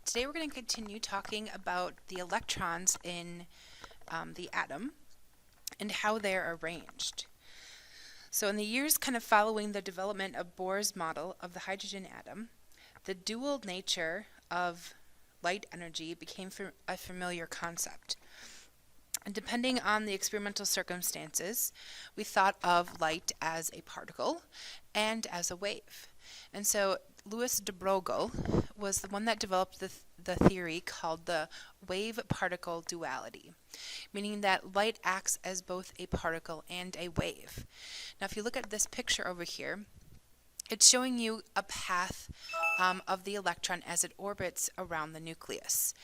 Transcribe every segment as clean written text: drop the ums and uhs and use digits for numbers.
Today we're going to continue talking about the electrons in the atom and how they're arranged. So in the years kind of following the development of Bohr's model of the hydrogen atom, the dual nature of light energy became a familiar concept. And depending on the experimental circumstances, we thought of light as a particle and as a wave. And so Louis de Broglie was the one that developed the theory called the wave-particle duality, meaning that light acts as both a particle and a wave. Now if you look at this picture over here, it's showing you a path of the electron as it orbits around the nucleus,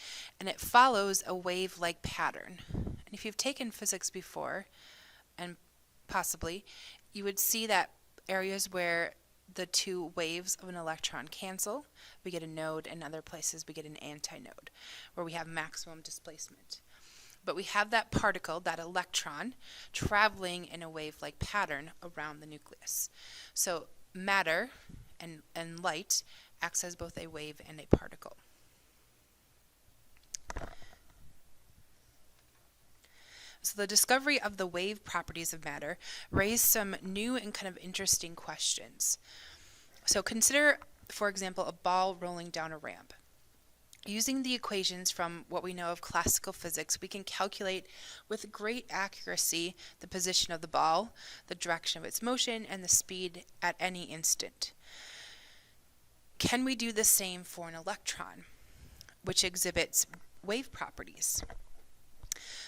and it follows a wave-like pattern. And if you've taken physics before, and possibly, you would see that areas where the two waves of an electron cancel, we get a node, and other places we get an antinode, where we have maximum displacement. But we have that particle, that electron, traveling in a wave-like pattern around the nucleus. So matter and light acts as both a wave and a particle. So the discovery of the wave properties of matter raised some new and kind of interesting questions. So consider, for example, a ball rolling down a ramp. Using the equations from what we know of classical physics, we can calculate with great accuracy the position of the ball, the direction of its motion, and the speed at any instant. Can we do the same for an electron, which exhibits wave properties?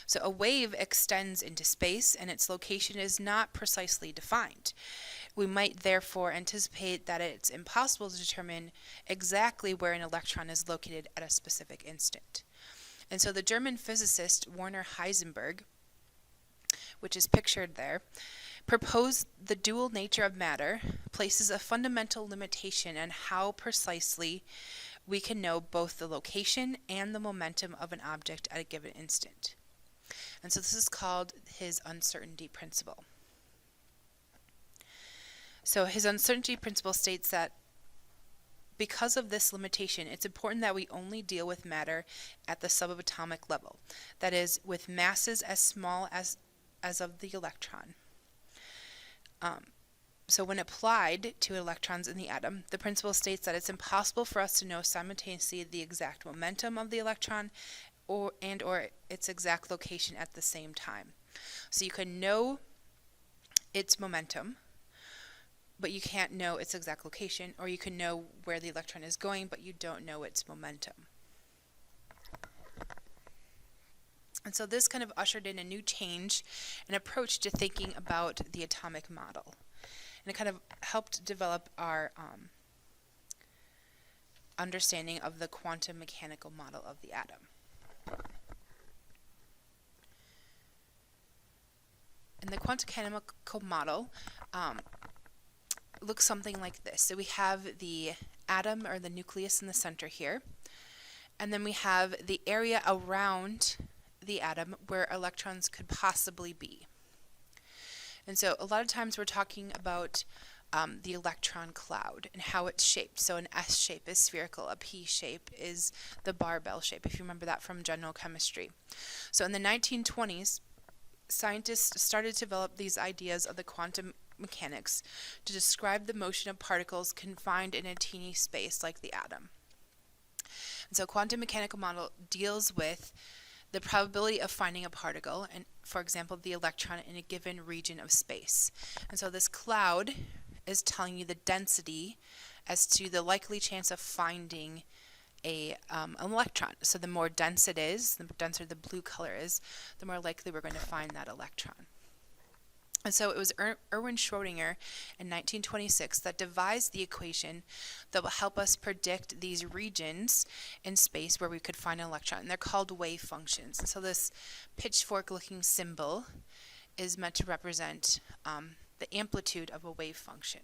So a wave extends into space and its location is not precisely defined. We might therefore anticipate that it's impossible to determine exactly where an electron is located at a specific instant. And so the German physicist Werner Heisenberg, which is pictured there, proposed the dual nature of matter places a fundamental limitation on how precisely we can know both the location and the momentum of an object at a given instant. And so this is called his uncertainty principle. So his uncertainty principle states that because of this limitation, it's important that we only deal with matter at the subatomic level, that is, with masses as small as of the electron. So when applied to electrons in the atom, the principle states that it's impossible for us to know simultaneously the exact momentum of the electron or its exact location at the same time. So you can know its momentum, but you can't know its exact location, or you can know where the electron is going, but you don't know its momentum. And so this kind of ushered in a new change and approach to thinking about the atomic model. And it kind of helped develop our understanding of the quantum mechanical model of the atom. And the quantum mechanical model looks something like this. So we have the atom or the nucleus in the center here, and then we have the area around the atom where electrons could possibly be. And so a lot of times we're talking about the electron cloud and how it's shaped. So an S shape is spherical, a P shape is the barbell shape, if you remember that from general chemistry. So in the 1920s, scientists started to develop these ideas of the quantum mechanics to describe the motion of particles confined in a teeny space like the atom. And so quantum mechanical model deals with the probability of finding a particle, and for example the electron, in a given region of space. And so this cloud is telling you the density as to the likely chance of finding an electron. So the more dense it is, the denser the blue color is, the more likely we're going to find that electron. And so it was Erwin Schrödinger in 1926 that devised the equation that will help us predict these regions in space where we could find an electron. And they're called wave functions. And so this pitchfork-looking symbol is meant to represent the amplitude of a wave function.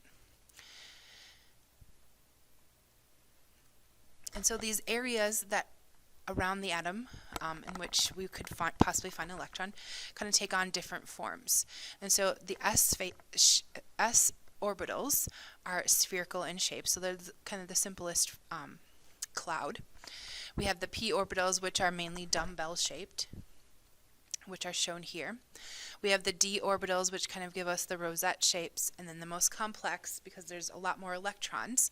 And so these areas that around the atom in which we could possibly find an electron kind of take on different forms. And so the S orbitals are spherical in shape, so they're kind of the simplest cloud. We have the p orbitals, which are mainly dumbbell shaped, which are shown here. We have the d orbitals, which kind of give us the rosette shapes, and then the most complex, because there's a lot more electrons,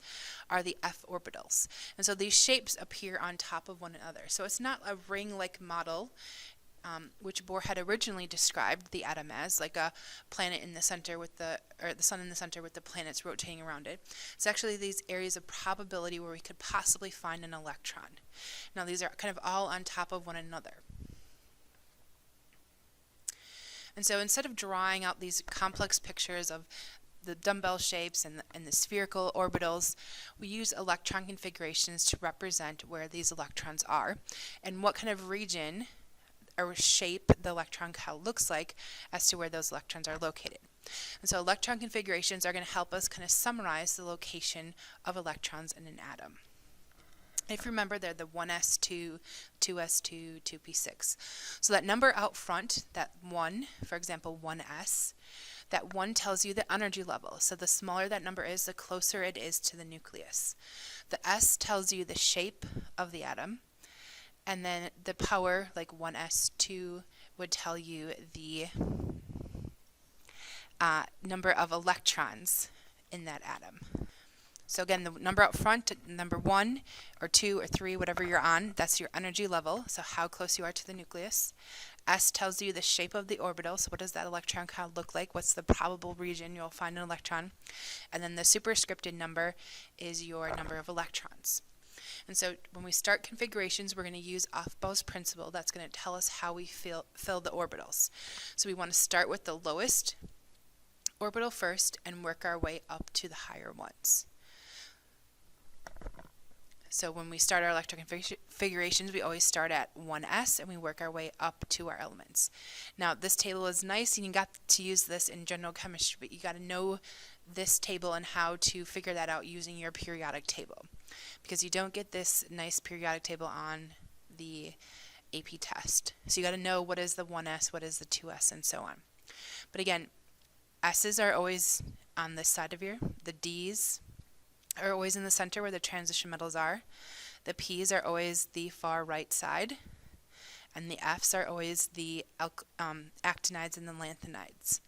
are the f orbitals. And so these shapes appear on top of one another. So it's not a ring-like model, which Bohr had originally described the atom as, like a planet in the center with the sun in the center with the planets rotating around it. It's actually these areas of probability where we could possibly find an electron. Now these are kind of all on top of one another. And so instead of drawing out these complex pictures of the dumbbell shapes and the spherical orbitals, we use electron configurations to represent where these electrons are and what kind of region or shape the electron cloud looks like as to where those electrons are located. And so electron configurations are going to help us kind of summarize the location of electrons in an atom. If you remember, they're the 1s2, 2s2, 2p6. So that number out front, that 1, for example, 1s, that 1 tells you the energy level. So the smaller that number is, the closer it is to the nucleus. The s tells you the shape of the atom. And then the power, like 1s2, would tell you the number of electrons in that atom. So again, the number up front, number 1 or 2 or 3, whatever you're on, that's your energy level, so how close you are to the nucleus. S tells you the shape of the orbital, so what does that electron cloud look like? What's the probable region you'll find an electron? And then the superscripted number is your number of electrons. And so when we start configurations, we're going to use Aufbau's principle. That's going to tell us how we fill the orbitals. So we want to start with the lowest orbital first and work our way up to the higher ones. So when we start our electron configurations, we always start at 1s and we work our way up to our elements. Now this table is nice and you got to use this in general chemistry, but you got to know this table and how to figure that out using your periodic table, because you don't get this nice periodic table on the AP test. So you got to know what is the 1s, what is the 2s, and so on. But again, s's are always on this side of here. The d's are always in the center where the transition metals are. The p's are always the far right side. And the f's are always the actinides and the lanthanides.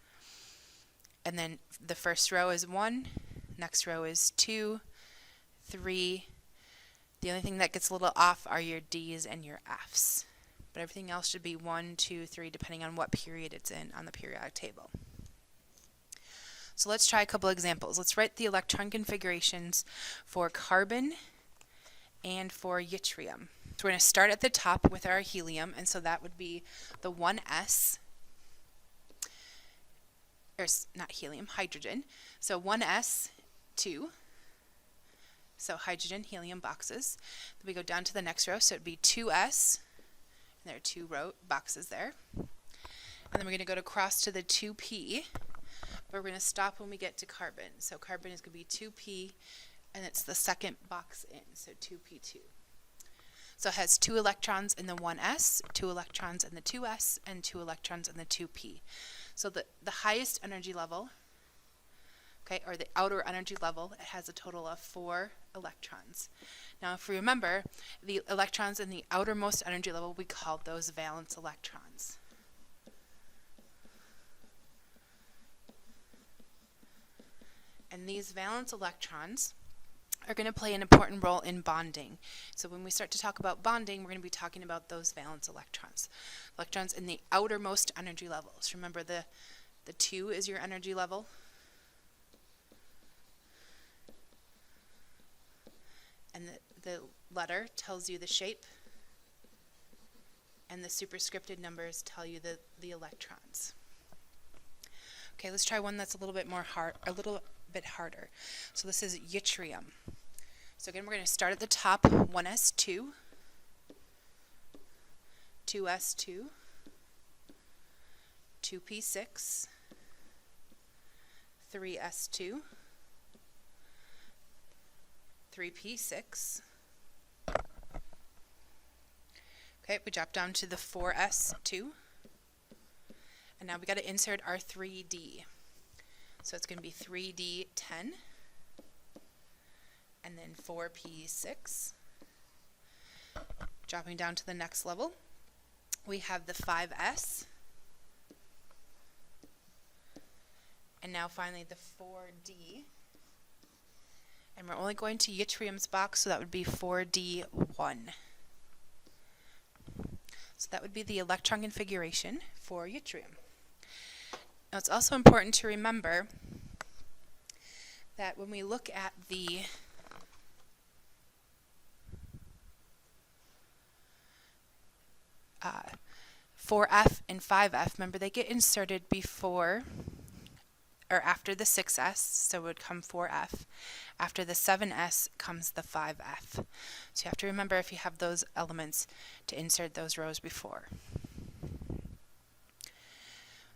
And then the first row is 1, next row is 2, 3. The only thing that gets a little off are your D's and your F's. But everything else should be 1, 2, 3, depending on what period it's in on the periodic table. So let's try a couple examples. Let's write the electron configurations for carbon and for yttrium. So we're going to start at the top with our helium, and so that would be the 1s, or not helium, hydrogen. So 1s, 2. So hydrogen, helium boxes. Then we go down to the next row, so it would be 2s. And there are 2 row boxes there. And then we're going to go across to the 2p, but we're going to stop when we get to carbon. So carbon is going to be 2p, and it's the second box in, so 2p2. So it has 2 electrons in the 1s, 2 electrons in the 2s, and 2 electrons in the 2p. So the highest energy level, okay, or the outer energy level, it has a total of 4 electrons. Now if we remember, the electrons in the outermost energy level, we called those valence electrons. And these valence electrons are going to play an important role in bonding. So when we start to talk about bonding, we're going to be talking about those valence electrons. Electrons in the outermost energy levels. Remember, the 2 is your energy level. And the letter tells you the shape. And the superscripted numbers tell you the electrons. Okay, let's try one that's a little bit harder. So this is yttrium. So again, we're going to start at the top, 1s2, 2s2, 2p6, 3s2, 3p6. Okay, we drop down to the 4s2. And now we got to insert our 3d. So it's going to be 3d10, and then 4p6, Dropping down to the next level, we have the 5s. And now finally the 4d. And we're only going to yttrium's box, so that would be 4d1. So that would be the electron configuration for yttrium. Now it's also important to remember that when we look at the uh, 4F and 5F, remember they get inserted before or after the 6S, so it would come 4F. After the 7S comes the 5F. So you have to remember, if you have those elements, to insert those rows before.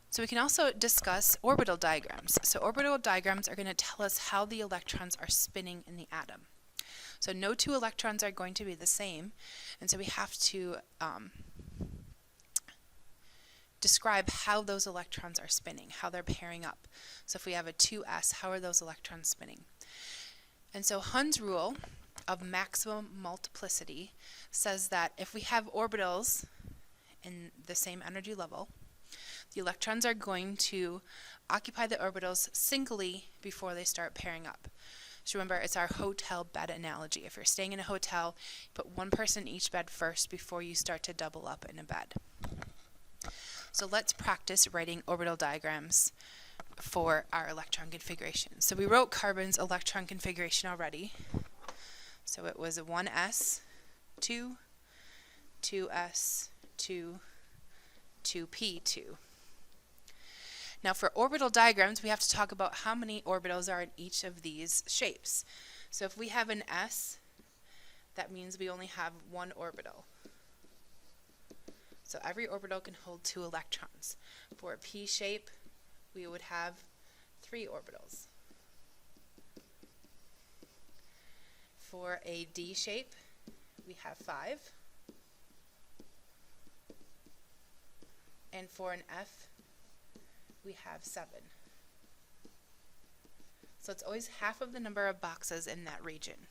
So we can also discuss orbital diagrams. So orbital diagrams are going to tell us how the electrons are spinning in the atom. So no two electrons are going to be the same, and so we have to describe how those electrons are spinning, how they're pairing up. So if we have a 2s, how are those electrons spinning? And so Hund's rule of maximum multiplicity says that if we have orbitals in the same energy level, the electrons are going to occupy the orbitals singly before they start pairing up. So remember, it's our hotel bed analogy. If you're staying in a hotel, put one person in each bed first before you start to double up in a bed. So let's practice writing orbital diagrams for our electron configuration. So we wrote carbon's electron configuration already. So it was a 1s, 2, 2s, 2, 2p2. Now for orbital diagrams, we have to talk about how many orbitals are in each of these shapes. So if we have an s, that means we only have one orbital. So every orbital can hold 2 electrons. For a p shape, we would have 3 orbitals. For a d shape, we have 5. And for an f, we have 7. So it's always half of the number of boxes in that region.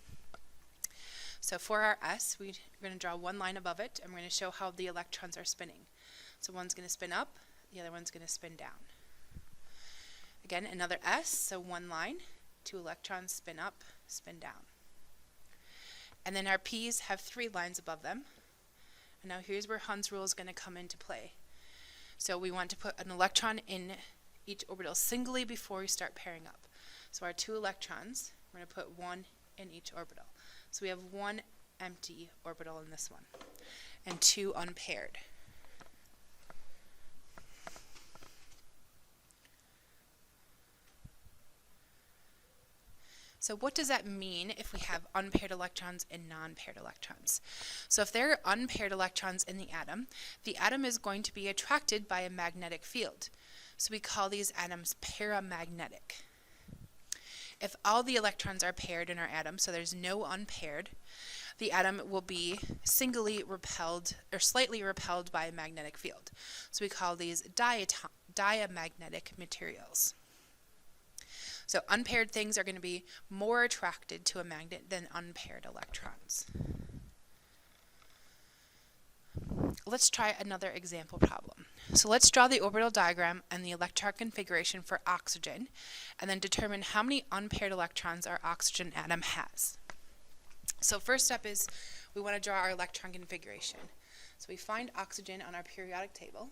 So for our S, we're going to draw one line above it, and we're going to show how the electrons are spinning. So one's going to spin up, the other one's going to spin down. Again, another S, so one line, 2 electrons spin up, spin down. And then our P's have 3 lines above them. And now here's where Hund's rule is going to come into play. So we want to put an electron in each orbital singly before we start pairing up. So our 2 electrons, we're going to put 1 in each orbital. So we have 1 empty orbital in this one, and 2 unpaired. So what does that mean if we have unpaired electrons and non-paired electrons? So if there are unpaired electrons in the atom is going to be attracted by a magnetic field. So we call these atoms paramagnetic. If all the electrons are paired in our atom, so there's no unpaired, the atom will be singly repelled or slightly repelled by a magnetic field. So we call these diamagnetic materials. So unpaired things are going to be more attracted to a magnet than unpaired electrons. Let's try another example problem. So let's draw the orbital diagram and the electron configuration for oxygen, and then determine how many unpaired electrons our oxygen atom has. So first step is we want to draw our electron configuration. So we find oxygen on our periodic table,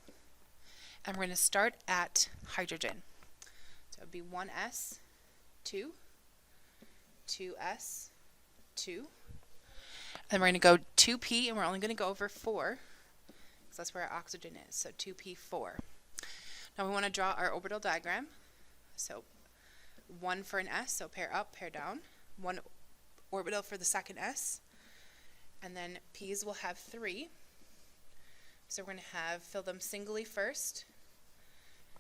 and we're going to start at hydrogen. So it would be 1s, 2, 2s, 2. Then we're going to go 2p, and we're only going to go over 4, because that's where our oxygen is, so 2p4. Now we want to draw our orbital diagram. So 1 for an s, so pair up, pair down. 1 orbital for the second s. And then p's will have 3. So we're going to fill them singly first.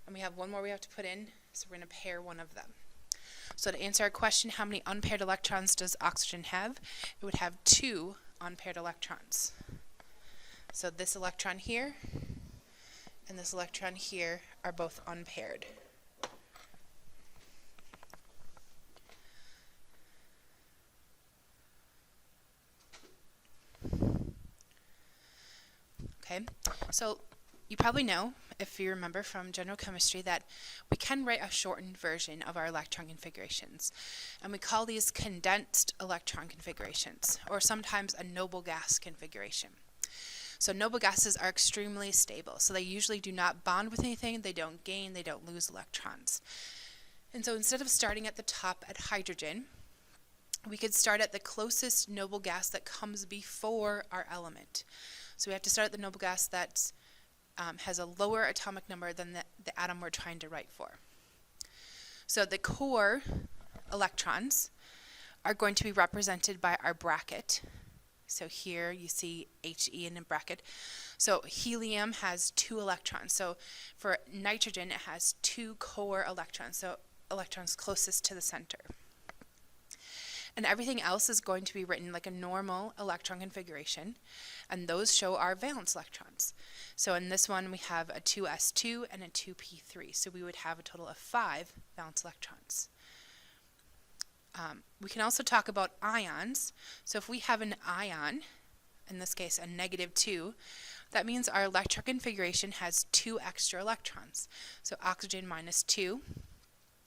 And we have one more we have to put in, so we're going to pair one of them. So to answer our question, how many unpaired electrons does oxygen have? It would have 2 unpaired electrons. So this electron here and this electron here are both unpaired. Okay, so you probably know, if you remember from general chemistry, that we can write a shortened version of our electron configurations, and we call these condensed electron configurations, or sometimes a noble gas configuration. So noble gases are extremely stable, so they usually do not bond with anything, they don't gain, they don't lose electrons. And so instead of starting at the top at hydrogen, we could start at the closest noble gas that comes before our element. So we have to start at the noble gas that has a lower atomic number than the atom we're trying to write for. So the core electrons are going to be represented by our bracket. So here you see He in a bracket. So helium has 2 electrons. So for nitrogen, it has 2 core electrons, so electrons closest to the center. And everything else is going to be written like a normal electron configuration, and those show our valence electrons. So in this one we have a 2s2 and a 2p3, so we would have a total of 5 valence electrons. We can also talk about ions. So if we have an ion, in this case a -2, that means our electron configuration has 2 extra electrons. So oxygen -2,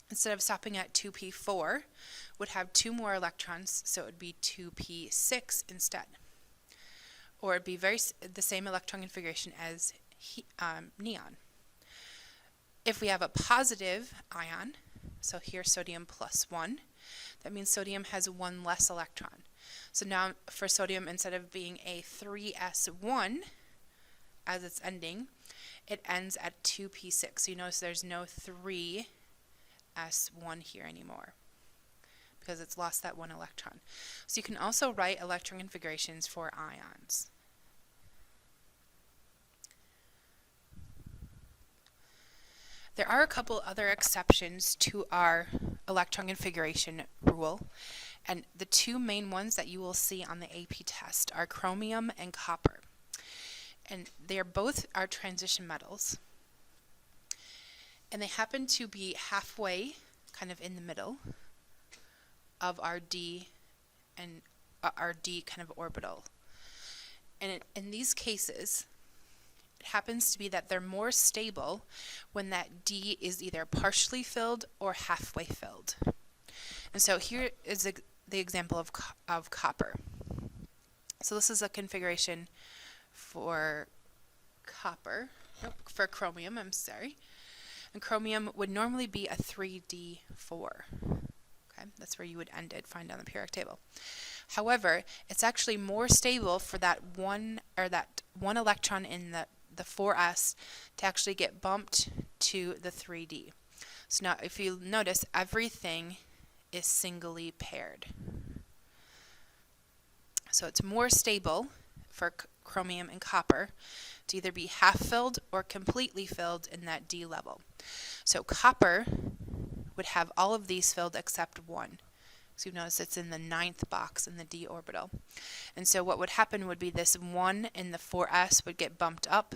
instead of stopping at 2p4, would have 2 more electrons, so it would be 2p6 instead. Or it would be the same electron configuration as neon. If we have a positive ion, so here sodium +1, that means sodium has 1 less electron. So now for sodium, instead of being a 3s1 as its ending, it ends at 2p6. So you notice there's no 3s1 here anymore, because it's lost that 1 electron. So you can also write electron configurations for ions. There are a couple other exceptions to our electron configuration rule, and the 2 main ones that you will see on the AP test are chromium and copper. And they are both our transition metals, and they happen to be halfway, kind of in the middle of our d and our d kind of orbital. And in these cases, it happens to be that they're more stable when that d is either partially filled or halfway filled. And so here is the example of copper. So this is a configuration for chromium, I'm sorry. And chromium would normally be a 3d4. Okay, that's where you would end it, find on the periodic table. However, it's actually more stable for that one electron in the 4s to actually get bumped to the 3d. So now if you notice, everything is singly paired. So it's more stable for chromium and copper to either be half filled or completely filled in that d level. So copper would have all of these filled except 1. So you notice it's in the 9th box in the d orbital. And so what would happen would be this 1 in the 4s would get bumped up,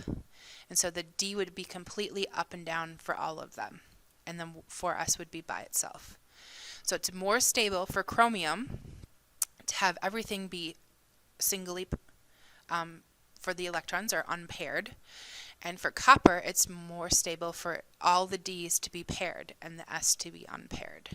and so the d would be completely up and down for all of them, and then 4s would be by itself. So it's more stable for chromium to have everything be singly for the electrons, or unpaired, and for copper it's more stable for all the d's to be paired and the s to be unpaired.